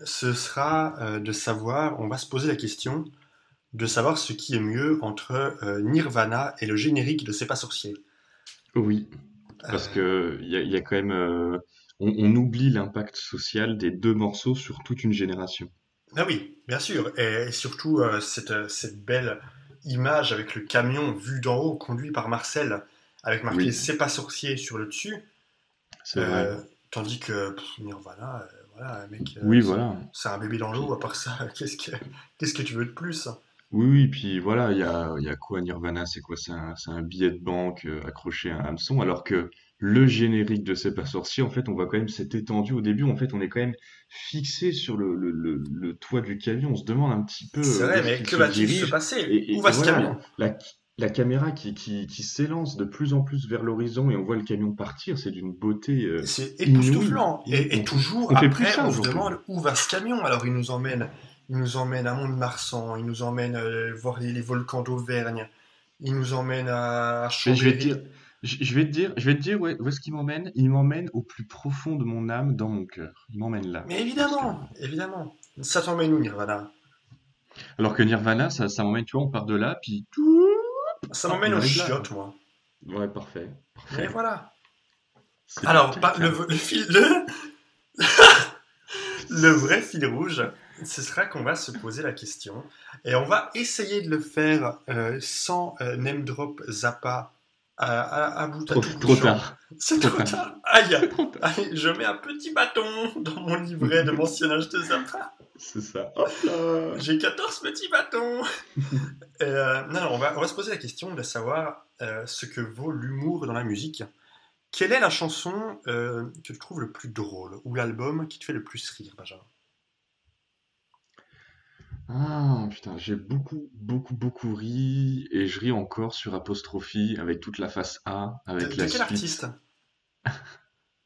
ce sera de savoir, on va se poser la question de savoir ce qui est mieux entre Nirvana et le générique de C'est pas sorcier. Oui, parce Euh, que il y a quand même, on oublie l'impact social des deux morceaux sur toute une génération. ah oui, bien sûr, et surtout cette belle image avec le camion vu d'en haut, conduit par Marcel, avec marqué Oui, C'est pas sorcier sur le dessus, c'est vrai. euh, tandis que Nirvana, voilà, mec, Oui, voilà. c'est un bébé dans l'eau, Puis, à part ça, qu'est-ce que tu veux de plus? oui, oui, puis voilà, il y a quoi Nirvana? C'est quoi? C'est un billet de banque accroché à un hameçon, alors que le générique de C'est pas sorcier, en fait, on voit quand même cette étendue. Au début, en fait, on est quand même fixé sur le toit du camion. On se demande un petit peu C'est où vrai, est-ce mais qu'il que se va-t-il se dirige. passer? Et, Où et, va et ce voilà, camion? la caméra qui s'élance de plus en plus vers l'horizon et on voit le camion partir, c'est d'une beauté C'est inouïe. époustouflant. Et toujours On fait plus après, ça on se aujourd'hui. demande où va ce camion. Alors il nous emmène à Mont-de-Marsan, il nous emmène voir les volcans d'Auvergne, il nous emmène à Mais je vais te dire, Chambéry. je vais te dire où est-ce qu'il m'emmène? Il m'emmène au plus profond de mon âme, dans mon cœur. Il m'emmène là. Mais Parce que, évidemment, évidemment. Ça t'emmène où, Nirvana? alors que Nirvana, ça m'emmène, tu vois, on part de là, puis tout, Ça hop, m'emmène on aux arrive là, quoi. chiottes, moi. Ouais, parfait, Mais parfait. voilà. C'est du Alors, caca. le vrai fil rouge, ce sera qu'on va se poser la question. Et on va essayer de le faire sans name drop Zappa à Trop, tout bout de trop champ. tard. C'est Trop trop tard. tard. Aïe, Trop tard. aïe, je mets un petit bâton dans mon livret de mentionnage de Zappa. C'est ça. Hop là. J'ai 14 petits bâtons. Non, non, on va se poser la question de savoir ce que vaut l'humour dans la musique. Quelle est la chanson que tu trouves le plus drôle ou l'album qui te fait le plus rire, Benjamin? Ah, putain, j'ai beaucoup, beaucoup, beaucoup ri, et je ris encore sur Apostrophie, avec toute la face A, avec De la quel suite. artiste?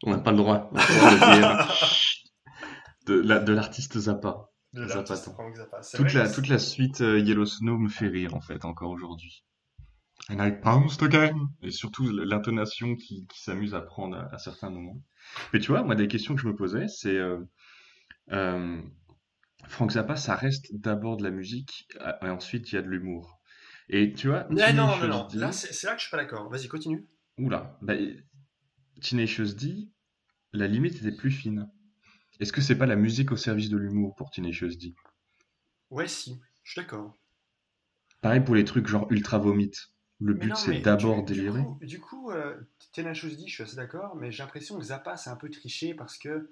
On n'a pas le droit, on n'a pas le droit de le dire. De l'artiste Zappa. De l'artiste Zapata. Frank Zappa. C'est Toute vrai que la, toute la suite Yellow Snow me fait rire, en fait, encore aujourd'hui. And I pounced again. Et surtout l'intonation qui s'amuse à prendre à certains moments. Mais tu vois, moi, des questions que je me posais, c'est euh, Frank Zappa, ça reste d'abord de la musique, et ensuite il y a de l'humour. Et tu vois, non, non, Tenacious non. Là, D, c'est là que je suis pas d'accord. Vas-y, continue. oula, bah, Tenacious D, la limite était plus fine. Est-ce que c'est pas la musique au service de l'humour pour Tenacious D? Ouais, si. Je suis d'accord. Pareil pour les trucs genre Ultra Vomit. Le Mais but non, c'est mais d'abord délirer. du coup, Tenacious D, je suis assez d'accord, mais j'ai l'impression que Zappa, c'est un peu triché parce que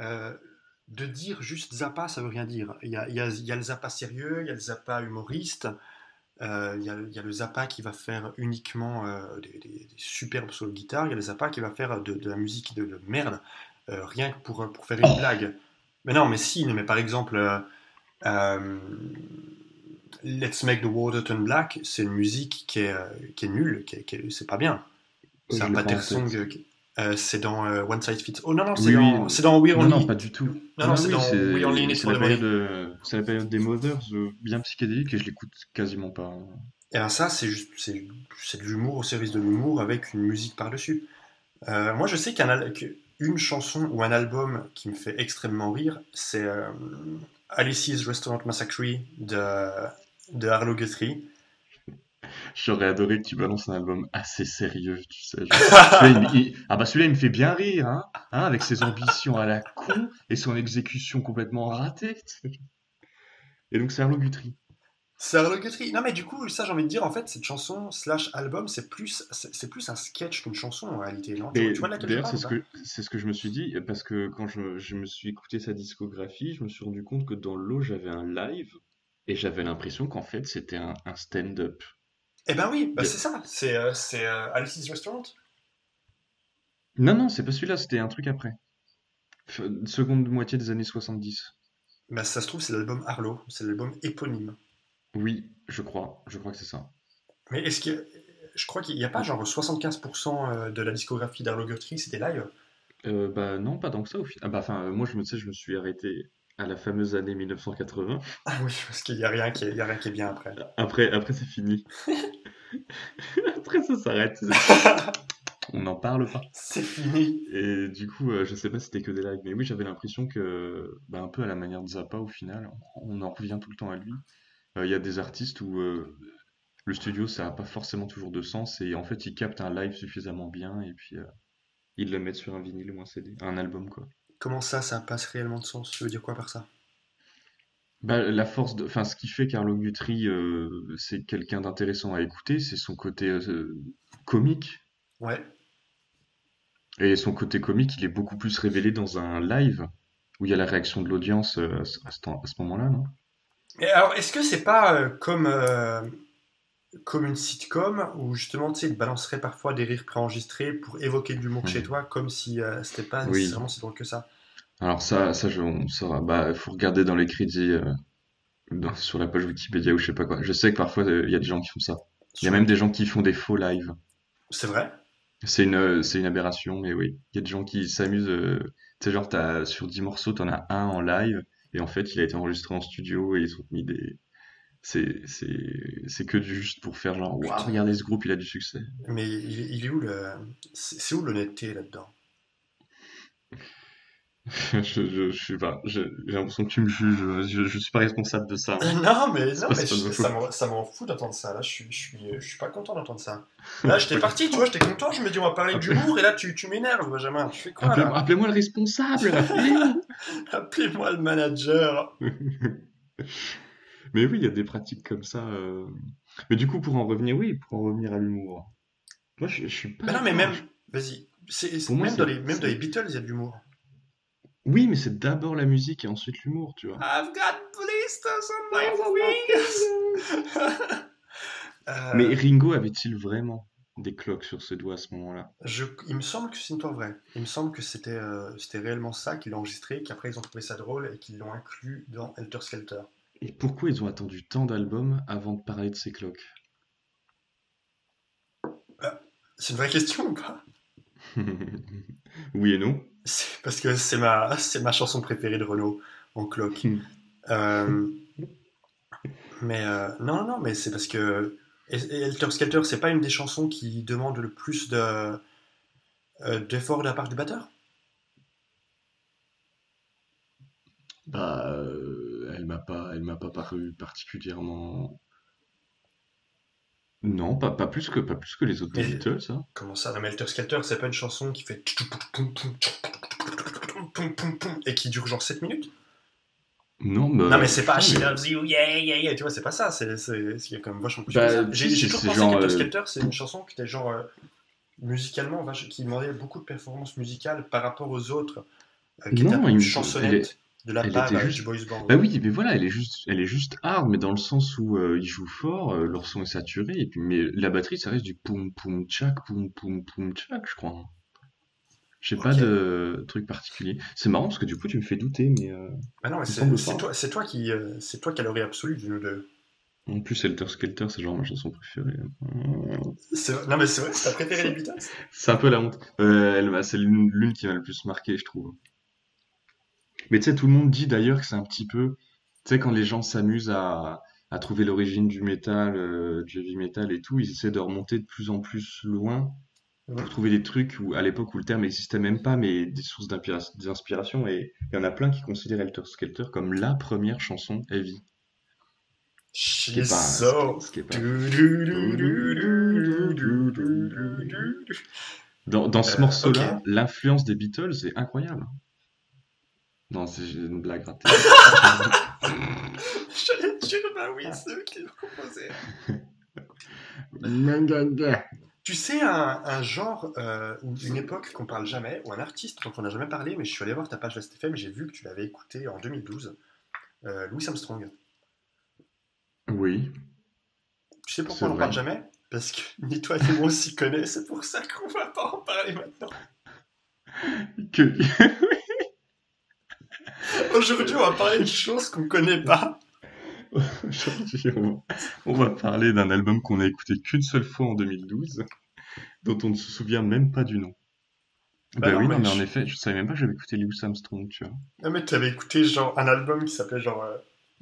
euh, de dire juste Zappa, ça veut rien dire. Il y a le Zappa sérieux, il y a le Zappa humoriste, il y a le Zappa qui va faire uniquement des superbes solos de guitare, il y a le Zappa qui va faire de la musique de merde, rien que pour faire une blague. Mais non, mais si, mais par exemple, euh, Let's Make the Water Turn Black, c'est une musique qui est nulle, c'est pas bien. C'est Je un l'ai pas patter en song, tête. c'est dans One Size Fits. Oh non, non, Oui, oui. c'est dans We're Non, non, Only. pas du tout. Non, non, Non, c'est oui, dans We're Only in c'est It c'est for la the période, Money. c'est la période des Mothers, bien psychédélique, et je l'écoute quasiment pas. Et ben ça, c'est de l'humour au service de l'humour avec une musique par-dessus. Moi, je sais qu'une chanson ou un album qui me fait extrêmement rire, c'est Alice's Restaurant Massacre de Arlo Guthrie. J'aurais adoré que tu balances un album assez sérieux, tu sais, genre. Celui-là, ah bah celui-là, il me fait bien rire, hein, avec ses ambitions à la con et son exécution complètement ratée. Tu sais. Et donc c'est Arlo Guthrie. C'est Arlo Guthrie. Non, mais du coup, ça, j'ai envie de dire, en fait, cette chanson slash album, c'est plus un sketch qu'une chanson en réalité. Non, tu Mais vois de laquelle je d'ailleurs, parle ou pas? c'est ce que je me suis dit, parce que quand je me suis écouté sa discographie, je me suis rendu compte que dans l'eau, j'avais un live et j'avais l'impression qu'en fait, c'était un stand-up. Eh ben oui, bah Il y a- c'est ça. C'est Alice's Restaurant. Non, non, c'est pas celui-là, c'était un truc après. Seconde moitié des années 70. Bah ça se trouve, c'est l'album Arlo. C'est l'album éponyme. Oui, je crois que c'est ça. Mais je crois qu'il n'y a pas genre 75% de la discographie d'Arlo Guthrie, c'était live. Bah non, pas tant que ça au final. Ah bah enfin, moi je me tu sais, je me suis arrêté à la fameuse année 1980. Ah oui, parce qu'il n'y a rien il y a rien qui est bien après. Après c'est fini. Après ça s'arrête, c'est fini. On n'en parle pas. C'est fini. Et du coup, je sais pas si c'était que des lives, mais oui, j'avais l'impression que, bah, un peu à la manière de Zappa au final, on en revient tout le temps à lui. Il y a des artistes où le studio, ça n'a pas forcément toujours de sens, et en fait, ils captent un live suffisamment bien, et puis ils le mettent sur un vinyle ou un CD, un album, quoi. Comment ça passe réellement de sens? Tu veux dire quoi par ça? Bah, la force de, enfin, ce qui fait Carlo Guthrie, c'est quelqu'un d'intéressant à écouter, c'est son côté comique. Ouais. Et son côté comique, il est beaucoup plus révélé dans un live où il y a la réaction de l'audience à ce moment-là, non? Et alors, est-ce que c'est pas comme une sitcom où justement, tu sais, ils te balanceraient parfois des rires préenregistrés pour évoquer de l'humour chez Hmm. toi, comme si c'était pas Oui. nécessairement si drôle que ça. Alors on saura. Bah, faut regarder dans les crédits, sur la page Wikipédia ou je sais pas quoi. Je sais que parfois il y a des gens qui font ça. Il y a Sur même des Wiki. gens qui font des faux lives. C'est vrai? C'est une aberration, mais oui. Il y a des gens qui s'amusent. Tu sais, genre, sur 10 morceaux, t'en as un en live, et en fait, il a été enregistré en studio, et ils ont mis des. C'est que juste pour faire genre, waouh, Putain. regardez ce groupe, il a du succès. Mais il est où le. C'est où l'honnêteté là-dedans? Je sais pas, j'ai l'impression que tu me juges, je suis pas responsable de ça, hein. Non, mais, C'est non, pas, mais c'est pas de ma faute. ça m'en fout d'entendre ça. Là, je suis pas content d'entendre ça. Là, j'étais parti, tu vois, j'étais content, je me dis, on va parler Appelez- d'humour, et là, tu m'énerves, Benjamin. Tu fais quoi, là? Appelez-moi le responsable! Il est où? Appelez-moi le manager. Mais oui, il y a des pratiques comme ça. Mais du coup, pour en revenir, oui, pour en revenir à l'humour. Moi, je suis pas Mais non, mais d'accord. même, vas-y. Pour moi, Même même dans les Beatles, il y a de l'humour. Oui, mais c'est d'abord la musique et ensuite l'humour, tu vois. I've got blisters on my Oh, fingers. mais Euh, Ringo avait-il vraiment des cloques sur ses doigts à ce moment-là? il me semble que c'est une histoire vraie. Il me semble que c'était réellement ça qu'ils l'ont enregistré, qu'après ils ont trouvé ça drôle et qu'ils l'ont inclus dans Helter Skelter. Et pourquoi ils ont attendu tant d'albums avant de parler de ces cloques? Euh, c'est une vraie question ou pas? Oui et non. C'est parce que c'est ma chanson préférée de Renaud en cloque. Euh, mais non, non, mais c'est parce que et Helter Skelter, c'est pas une des chansons qui demande le plus d'efforts de la part du batteur? Bah, elle m'a pas paru particulièrement. Non, pas plus que les autres des Mais Beatles, hein. comment ça? Non, mais Helter Skelter, c'est pas une chanson qui fait et qui dure genre 7 minutes? Non, Non, mais mais c'est pas putain, She mais loves you, yeah, yeah, yeah, tu vois, c'est pas ça. Il y a quand même vachement plus que bah, ça. si, J'ai c'est toujours c'est pensé genre, qu'Helter Skelter, c'est une chanson qui était genre musicalement, qui demandait beaucoup de performance musicale par rapport aux autres, qui étaient un non, peu plus elle est, chansonnettes de la elle part était du juste. boys band. Bah oui, mais voilà, elle est juste hard, mais dans le sens où ils jouent fort, leur son est saturé, et puis mais la batterie, ça reste du poum poum tchak, je crois, hein. J'ai pas Ok. de truc particulier. C'est marrant parce que du coup, tu me fais douter, mais Bah non, mais il me c'est semble c'est pas. toi, c'est toi qui as l'oreille absolue de nous deux. En plus, Helter Skelter, c'est genre ma chanson préférée. Non, mais c'est vrai, c'est ta préférée des Beatles? C'est un peu la honte. C'est l'une qui m'a le plus marqué, je trouve. Mais tu sais, tout le monde dit d'ailleurs que c'est un petit peu, tu sais, quand les gens s'amusent à trouver l'origine du métal, du heavy metal et tout, ils essaient de remonter de plus en plus loin pour Mhm. trouver des trucs où, à l'époque où le terme n'existait même pas, mais des sources d'inspiration. Et il y en a plein qui considèrent Helter Skelter comme la première chanson heavy. Ce qui est She's pas, ce qui est, so. ce qui est pas. Du, du, du, du, du, du, du, du, du, du. Dans ce Ok. morceau-là, l'influence des Beatles est incroyable. Non, c'est une blague ratée. J'allais dire, bah oui, c'est eux qui l'ont composé. Manganga. Tu sais, un genre ou une époque qu'on parle jamais, ou un artiste dont on n'a jamais parlé, mais je suis allé voir ta page LastFM et j'ai vu que tu l'avais écouté en 2012, Louis Armstrong. Oui, Tu sais c'est pourquoi on n'en parle vrai. jamais? Parce que ni toi ni moi on s'y connaît, c'est pour ça qu'on va pas en parler maintenant. Que... Aujourd'hui, on va parler de choses qu'on connaît pas. Aujourd'hui, on va parler d'un album qu'on a écouté qu'une seule fois en 2012, dont on ne se souvient même pas du nom. Bah Bah non, oui, non, mais mais en effet, je savais même pas que j'avais écouté Louis Armstrong, tu vois. non, mais t'avais écouté genre un album qui s'appelait genre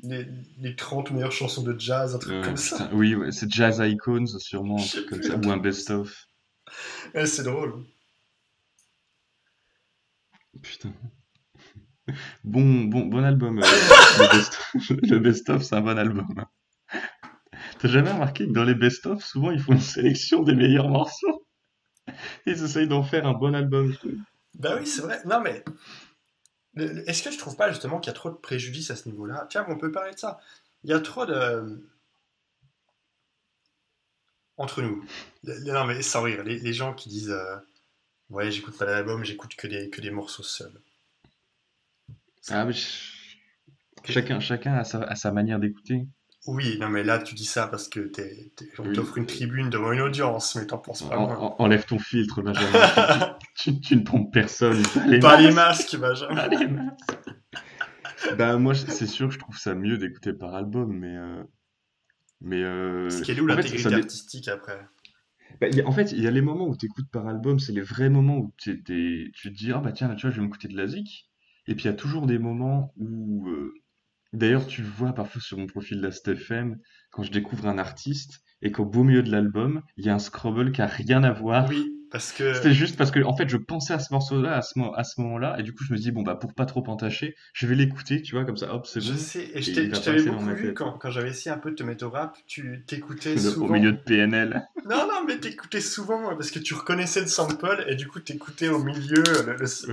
les, les 30 meilleures chansons de jazz, un truc comme ça. Putain, oui, ouais, c'est Jazz Icons, sûrement, Je un sais truc comme plus, ça, un ou un truc comme ça. best-of. Ouais, c'est drôle. Putain. Bon album. Le best-of, c'est un bon album. T'as jamais remarqué que dans les best-of, souvent ils font une sélection des meilleurs morceaux? Ils essayent d'en faire un bon album, je trouve. Bah oui, c'est vrai. Non, mais est-ce que je trouve pas justement qu'il y a trop de préjudices à ce niveau-là? Tiens, on peut parler de ça. Il y a trop de. Entre nous. Non, mais sans rire, les gens qui disent ouais, j'écoute pas l'album, j'écoute que des morceaux seuls. Ah, mais chacun a sa manière d'écouter. Oui, non, mais là, tu dis ça parce que on Oui. t'offre une tribune devant une audience, mais t'en penses pas moins. Enlève ton filtre, Benjamin. Tu ne trompes personne. Pas les Pas les masques. masques, Benjamin. Pas les masques. Bah, moi, c'est sûr que je trouve ça mieux d'écouter par album, mais Ce qui est où en fait, l'intégrité artistique après? bah, en fait, il y a les moments où tu écoutes par album, c'est les vrais moments où tu te dis, ah bah tiens, là, tu vois, je vais m'écouter de la zik. Et puis il y a toujours des moments où, d'ailleurs, tu le vois parfois sur mon profil Last.fm, quand je découvre un artiste et qu'au beau milieu de l'album, il y a un scrabble qui a rien à voir. Oui, parce que C'était juste parce que, en fait, je pensais à ce morceau-là à ce moment-là, et du coup, je me dis, bon, bah, pour pas trop entacher, je vais l'écouter, tu vois, comme ça, hop, c'est je bon, sais, et et il va je t'avais passer dans beaucoup ma vu tête. quand j'avais essayé un peu de te mettre au rap, tu t'écoutais Au milieu souvent. de PNL. Non, non, mais t'écoutais souvent parce que tu reconnaissais le sample et du coup t'écoutais au milieu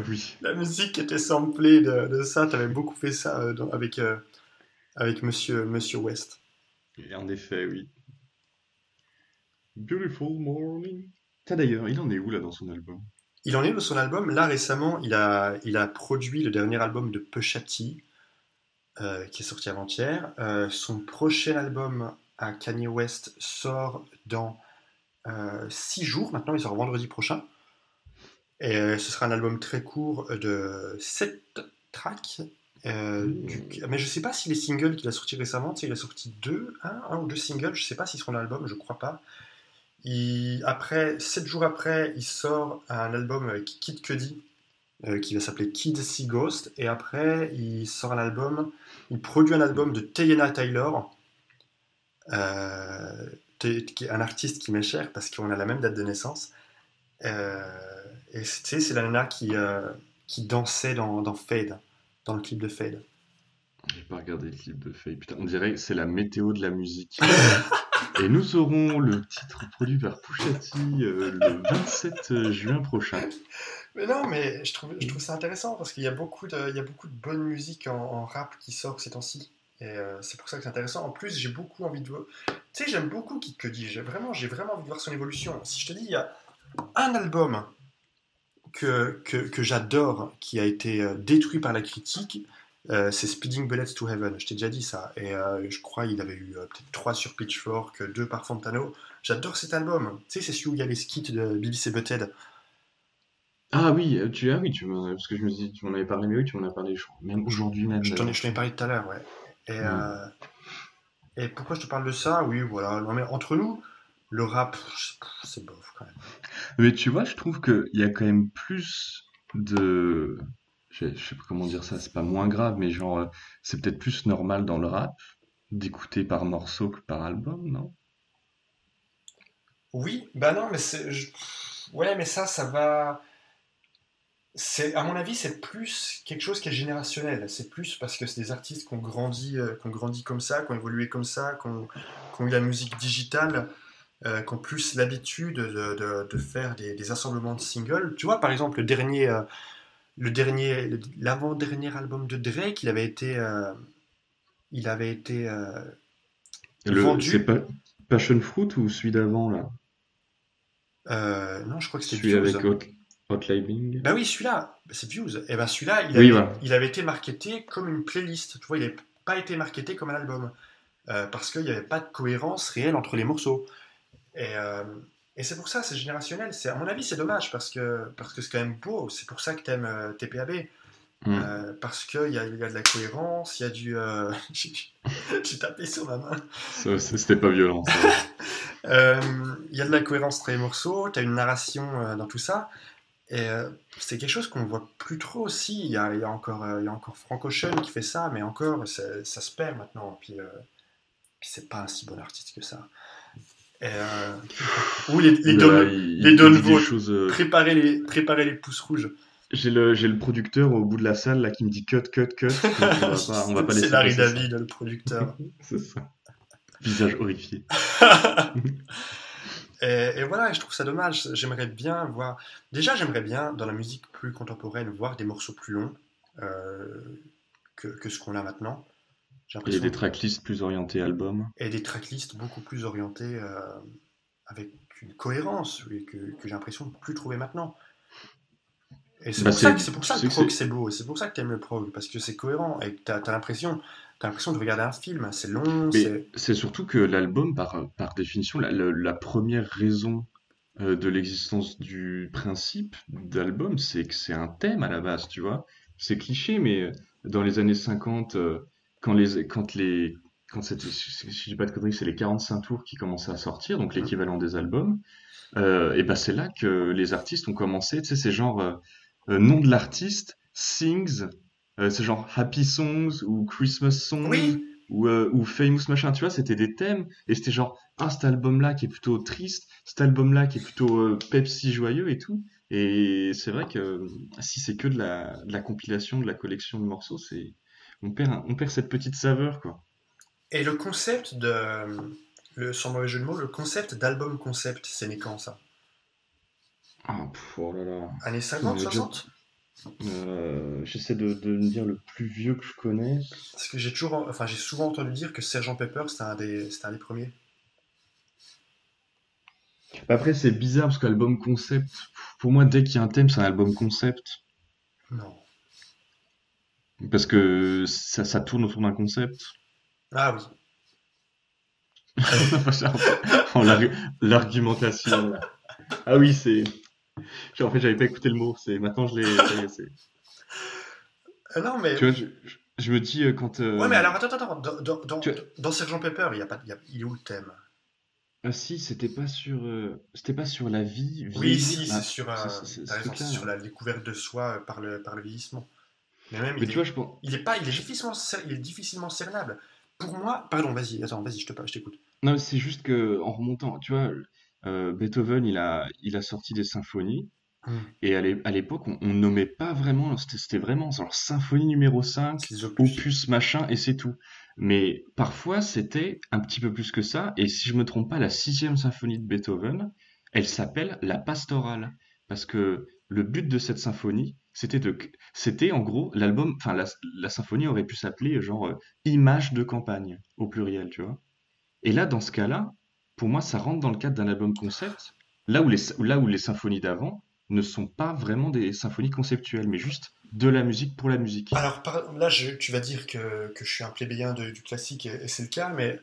Oui, la musique qui était samplée de ça. T'avais beaucoup fait ça avec Monsieur West. et en effet, oui. Beautiful morning. Tiens, d'ailleurs, il en est où, là, dans son album? Il en est de son album. Là récemment, il a produit le dernier album de Pusha T, qui est sorti avant-hier. Son prochain album à Kanye West sort dans 6 jours. Maintenant, il sort vendredi prochain. Et ce sera un album très court de 7 tracks. Hmm. Mais je sais pas si les singles qu'il a sortis récemment, tu sais, il a sorti un ou deux singles, je sais pas s'ils seront dans l'album, je crois pas. Après, 7 jours après, il sort un album avec Kid Cudi, qui va s'appeler Kid See Ghost, et après, il produit un album de Teyana Taylor, euh, qui est un artiste qui m'est cher parce qu'on a la même date de naissance. Euh, et tu sais, c'est la nana qui dansait dans Fade, dans le clip de Fade. J'ai pas regardé le clip de Faye. Putain, on dirait que c'est la météo de la musique. Et nous aurons le titre produit par Pusha T le 27 juin prochain. Mais non, mais je trouve ça intéressant parce il y a beaucoup de bonne musique en rap qui sort ces temps-ci. Et c'est pour ça que c'est intéressant. En plus, j'ai beaucoup envie de voir. Tu sais, j'aime beaucoup Kid Cudi. J'ai vraiment envie de voir son évolution. Si je te dis, il y a un album que j'adore, qui a été détruit par la critique, c'est Speeding Bullets to Heaven. Je t'ai déjà dit ça. Et je crois qu'il avait eu peut-être 3 sur Pitchfork, 2 par Fontano. J'adore cet album. Tu sais, c'est celui où il y a les skits de BBC Butthead. Ah oui, parce que je me suis dit, tu m'en avais parlé, mais oui, tu m'en as parlé, je crois, même aujourd'hui même Je d'ailleurs. t'en ai parlé tout à l'heure, ouais. Et, Hmm. et pourquoi je te parle de ça? Oui, voilà. Non, mais entre nous, le rap, c'est bof quand même. Mais tu vois, je trouve qu'il y a quand même plus de... Je sais pas comment dire ça, c'est pas moins grave, mais genre, c'est peut-être plus normal dans le rap d'écouter par morceau que par album, non? Oui, bah non, mais ouais, mais ça va. À mon avis, c'est plus quelque chose qui est générationnel. C'est plus parce que c'est des artistes qui ont grandi comme ça, qui ont évolué comme ça, qui ont eu la musique digitale, qui ont plus l'habitude de faire des assemblements de singles. Tu vois, par exemple, l'avant-dernier album de Drake, il avait été C'est vendu. pas Passion Fruit ou celui d'avant, là? Non, je crois que c'était Celui Views. avec Hot Lighting? Bah oui, celui-là, c'est Views. Et ben celui-là, il Oui, avait, voilà. il avait été marketé comme une playlist. Tu vois, il n'avait pas été marketé comme un album. Parce qu'il n'y avait pas de cohérence réelle entre les morceaux. Et, euh, et c'est pour ça, c'est générationnel. À mon avis, c'est dommage parce que c'est quand même beau. C'est pour ça que t'aimes TPAB. Hmm. Parce qu'il y a de la cohérence, il y a du. J'ai tapé sur ma main. C'était pas violent, ça va. Il y a de la cohérence entre les morceaux, tu as une narration dans tout ça. Et c'est quelque chose qu'on voit plus trop aussi. Il y a encore Frank Ocean qui fait ça, mais encore, ça se perd maintenant. Puis c'est pas un si bon artiste que ça. Et, ou les, Ouh les, là là, Don, les il Don dit des Vote. choses. Préparez les pouces rouges. J'ai le producteur au bout de la salle là qui me dit cut, cut, cut. Donc on va pas C'est laisser Larry passer ça. David, le producteur. C'est ça. Visage horrifié. Et voilà, et je trouve ça dommage. J'aimerais bien voir. Déjà, j'aimerais bien, dans la musique plus contemporaine, voir des morceaux plus longs euh, que ce qu'on a maintenant. J'ai Et des l'impression. tracklists plus orientés album. Et des tracklists beaucoup plus orientées avec une cohérence oui, que j'ai l'impression de plus trouver maintenant. Et Bah c'est pour tu ça le sais que prog c'est. c'est beau, et c'est pour ça que t'aimes le prog, parce que c'est cohérent, et que t'as l'impression de regarder un film, c'est long, Mais c'est... c'est surtout que l'album, par définition, la première raison de l'existence du principe d'album, c'est que c'est un thème à la base, tu vois. C'est cliché, mais dans les années 50, quand c'était, si je dis pas de conneries, c'est les 45 tours qui commençaient à sortir, donc Mhm. l'équivalent des albums, et ben c'est là que les artistes ont commencé, tu sais, c'est genre, nom de l'artiste, Sings, c'est genre Happy Songs ou Christmas Songs Oui, ou Famous machin, tu vois, c'était des thèmes et c'était genre, ah, cet album-là qui est plutôt triste, cet album-là qui est plutôt Pepsi joyeux et tout. Et c'est vrai que si c'est que de la compilation, de la collection de morceaux, on perd cette petite saveur, quoi. et le concept sans mauvais jeu de mots, le concept d'album concept, c'est né quand ça? Ah, oh là là. Années On 50, avait déjà 60? j'essaie de me dire le plus vieux que je connaisse. Parce que j'ai souvent entendu dire que Sergent Pepper, c'était un des premiers. Après, c'est bizarre parce qu'album concept, pour moi, dès qu'il y a un thème, c'est un album concept. Non. Parce que ça tourne autour d'un concept. Ah oui. En l'argumentation, là. Ah oui, en fait, j'avais pas écouté le mot. Maintenant, je l'ai. Ça y est, Non mais... Tu vois, je me dis, quand. Ouais mais alors attends, Tu vois, dans Sergent Pepper, il y a pas, il est où le thème? ah si, c'était pas sur la vie, Oui, vieillir. si, c'est Ah, sur. c'est T'as ce raison, c'est truc-là, sur là. la découverte de soi par le vieillissement. Mais même, Mais tu vois, je pense. il est pas, il est difficilement cernable. Pour moi, pardon, vas-y, attends, vas-y, je t'écoute. Non, mais c'est juste que, en remontant, tu vois, Beethoven, il a sorti des symphonies. Hmm. Et à l'époque, on nommait pas vraiment, c'était vraiment genre symphonie numéro 5, C'est les opus. opus machin, et c'est tout. Mais parfois, c'était un petit peu plus que ça, et si je me trompe pas, la sixième symphonie de Beethoven, elle s'appelle la pastorale. Parce que le but de cette symphonie, c'était en gros, l'album, enfin, la symphonie aurait pu s'appeler genre Image de campagne, au pluriel, tu vois. Et là, dans ce cas-là, pour moi, ça rentre dans le cadre d'un album concept, là où les symphonies d'avant ne sont pas vraiment des symphonies conceptuelles, mais juste de la musique pour la musique. Alors là, tu vas dire que je suis un plébéien du classique, et c'est le cas, mais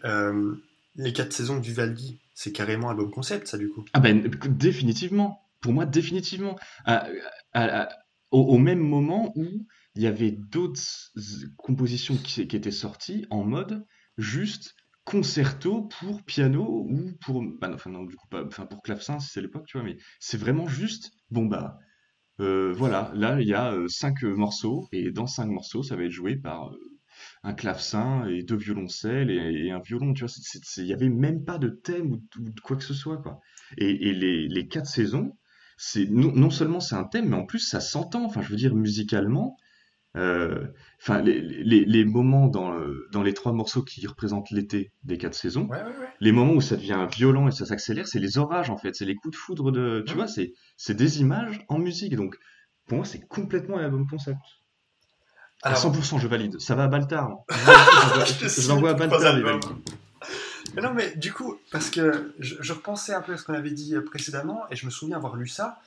les 4 saisons de Vivaldi, c'est carrément un album concept, ça, du coup. Ah ben, définitivement. Pour moi, définitivement. À- à- au même moment où il y avait d'autres compositions qui étaient sorties en mode juste concerto pour piano ou pour... Bah non, enfin non, du coup, pas, enfin pour clavecin, si c'est l'époque, tu vois, mais c'est vraiment juste, bon bah, voilà, là, il y a 5 morceaux, et dans 5 morceaux, ça va être joué par un clavecin et 2 violoncelles et un violon, tu vois. Il y avait même pas de thème ou de quoi que ce soit, quoi. Et les 4 saisons, non seulement c'est un thème, mais en plus ça s'entend. Enfin, je veux dire, musicalement, euh, enfin, les moments dans les 3 morceaux qui représentent l'été des 4 saisons, Ouais, ouais, ouais. les moments où ça devient violent et ça s'accélère, c'est les orages, en fait. C'est les coups de foudre tu vois, Hmm. c'est des images en musique. Donc, pour moi, c'est complètement un album concept. À Alors, 100%, je valide. Ça va à Baltar. Moi aussi, je te je signe l'envoie à pour trois Baltar, les albums. valides. Mais non, mais du coup, parce que je repensais un peu à ce qu'on avait dit précédemment, et je me souviens avoir lu ça,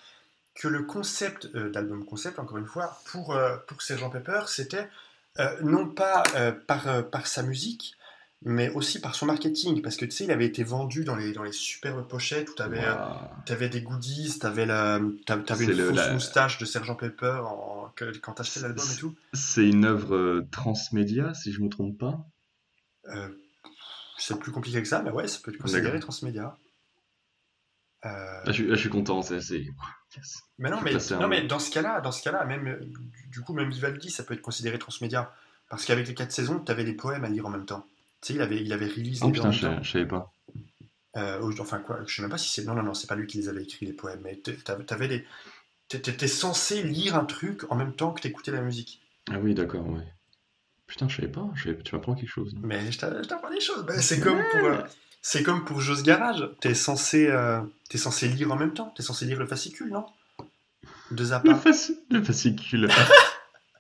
que le concept d'album concept, encore une fois, pour Sergent Pepper, c'était non pas par sa musique, mais aussi par son marketing. Parce que tu sais, il avait été vendu dans les superbes pochettes où tu Waouh. avais des goodies, t'avais une C'est fausse moustache de Sergent Pepper quand t'achetais c'est l'album et tout. c'est une œuvre transmédia, si je me trompe pas. Euh, c'est plus compliqué que ça, mais ouais, ça peut être considéré D'accord. transmédia. Euh, Je suis content, yes. Mais non, Je vais placer un non, mais mot. dans ce cas-là, même du coup, même Vivaldi, ça peut être considéré transmédia, parce qu'avec les 4 saisons, tu avais des poèmes à lire en même temps. Tu sais, il avait release Oh les deux en putain, même temps. je savais pas. Enfin quoi, je sais même pas si c'est... Non, non, non, c'est pas lui qui les avait écrits, les poèmes, mais t'avais des... T'étais censé lire un truc en même temps que t'écoutais la musique. Ah oui, d'accord, ouais. Putain, je savais pas, tu m'apprends quelque chose. Mais je t'apprends des choses. Ben, Ouais. c'est comme pour Joe's Garage. T'es censé lire en même temps. T'es censé lire le fascicule, non? De Zappa. Le fascicule.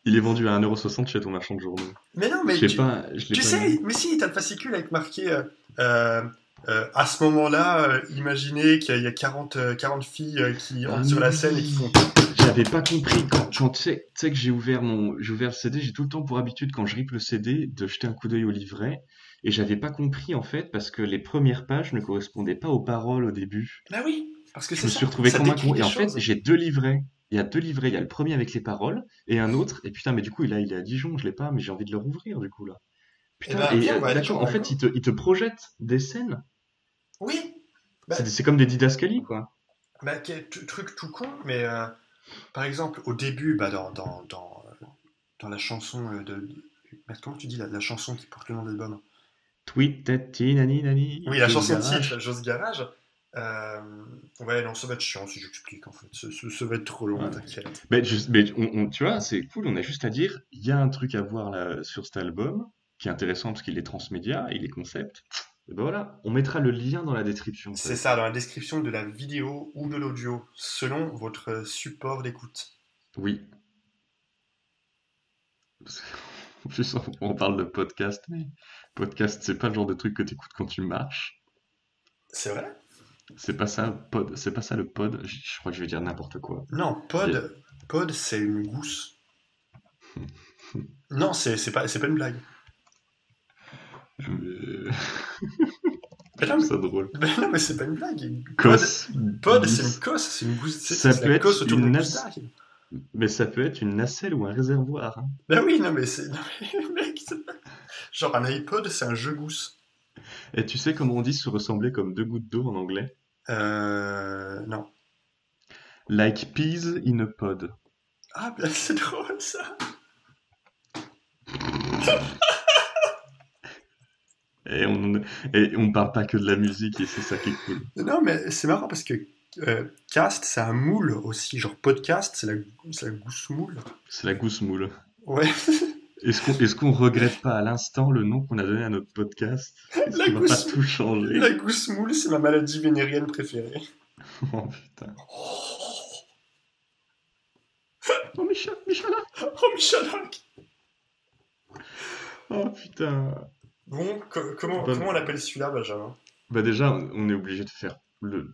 Il est vendu à 1,60 € chez ton marchand de journaux. Mais non, Je mais sais pas, je l'ai tu pas sais, lu. mais si, t'as le fascicule avec marqué euh, à ce moment-là, imaginez qu'il y a 40 filles qui Ah entrent sur mais la scène et qui font. oui! J'avais pas compris quand tu sais que j'ai ouvert le CD, j'ai tout le temps pour habitude quand je rip le CD de jeter un coup d'œil au livret et j'avais pas compris en fait parce que les premières pages ne correspondaient pas aux paroles au début. Bah oui, parce que Je c'est me suis ça. retrouvé Ça comme un décrit con des et en fait, choses. j'ai deux livrets. Il y a deux livrets, il y a le premier avec les paroles et un autre et putain mais du coup il est à Dijon, je l'ai pas mais j'ai envie de le rouvrir du coup là. Eh Putain ben, et viens, on va à Dijon, d'accord, en on va fait, go. il te projette des scènes. Oui. Bah, C'est comme des didascalies quoi. truc tout con, mais par exemple, au début, bah, dans la chanson merde, comment tu dis la chanson qui porte le nom de l'album? Tweet, tati, nani, nani, Oui, la chose chanson titre, garage. Joe's Garage. Euh, ouais, non, ça va être chiant si j'explique en fait. Ça va être trop long, Ouais. t'inquiète. Tu vois, c'est cool, on a juste à dire, il y a un truc à voir là, sur cet album, qui est intéressant parce qu'il est transmédia, il est concept. Et ben voilà, on mettra le lien dans la description, ça va C'est être ça, cool. dans la description de la vidéo ou de l'audio, selon votre support d'écoute. Oui. En plus, on parle de podcast, mais podcast, c'est pas le genre de truc que t'écoutes quand tu marches. C'est vrai? C'est pas ça, pod, c'est pas ça le pod. Je crois que je vais dire n'importe quoi. Non, Je vais- pod, c'est une gousse. Non, c'est pas une blague. je- Mais je non, trouve ça drôle. non, mais c'est pas une blague. Cos, Pod, c'est une gousse. cosse, c'est une gousse, Ça c'est la peut être cosse autour une d'une gousse nas... d'ail. Mais ça peut être une nacelle ou un réservoir, hein. Ben oui, non, mais c'est. Non, mais, mec, genre un iPod, c'est un jeu gousse. Et tu sais comment on dit se ressembler comme deux gouttes d'eau en anglais? Non. Like peas in a pod. Ah, ben c'est drôle ça. Et on parle pas que de la musique et c'est ça qui est cool. Non, mais c'est marrant parce que cast, c'est un moule aussi. Genre podcast, c'est la gousse moule. C'est la gousse moule. Ouais, Est-ce qu'on regrette pas à l'instant le nom qu'on a donné à notre podcast? Est-ce la qu'on va pas gousse, tout changer? la gousse moule, c'est ma maladie vénérienne préférée. Oh putain. Oh Michala! Oh, Michalak. Oh putain. Bon, Bah, comment on appelle celui-là, Benjamin? bah déjà, on est obligé de faire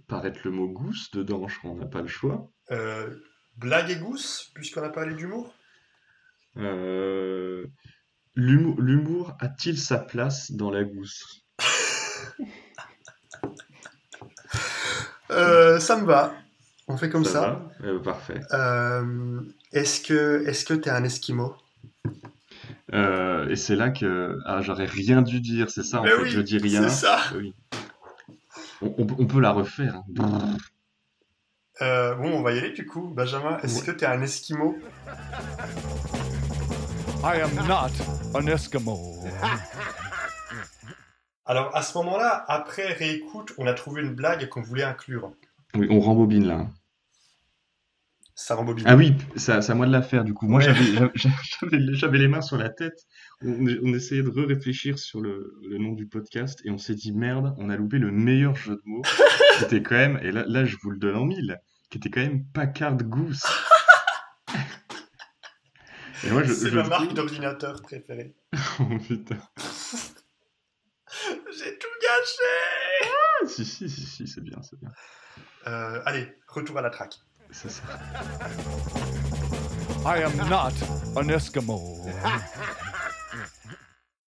paraître le mot gousse dedans, je crois, on n'a pas le choix. Euh, Blague et gousse, puisqu'on a parlé d'humour? Euh, l'humour a-t-il sa place dans la gousse? Ça me va. On fait comme Ça ça. va? Parfait. Est-ce que t'es un esquimau? Et c'est là que j'aurais rien dû dire, c'est ça en Mais fait, je oui, dis c'est rien. ça. Oui. On peut la refaire, hein. Bon, on va y aller du coup. Benjamin, est-ce Ouais. que t'es un esquimau? I am not an Eskimo. Alors, à ce moment-là, après réécoute, on a trouvé une blague qu'on voulait inclure. Oui, on rembobine là. Ça rembobine. Ah oui, c'est à moi de la faire du coup. Moi Ouais. j'avais les mains sur la tête. On essayait de réfléchir sur le nom du podcast et on s'est dit merde, on a loupé le meilleur jeu de mots. Qui était quand même, et là je vous le donne en mille, qui était quand même Packard Goose. Et moi C'est je ma marque trouve... d'ordinateur préférée. Oh putain. J'ai tout gâché! Ah, si, c'est bien, c'est bien. Allez, retour à la track. C'est ça. I am not an Eskimo.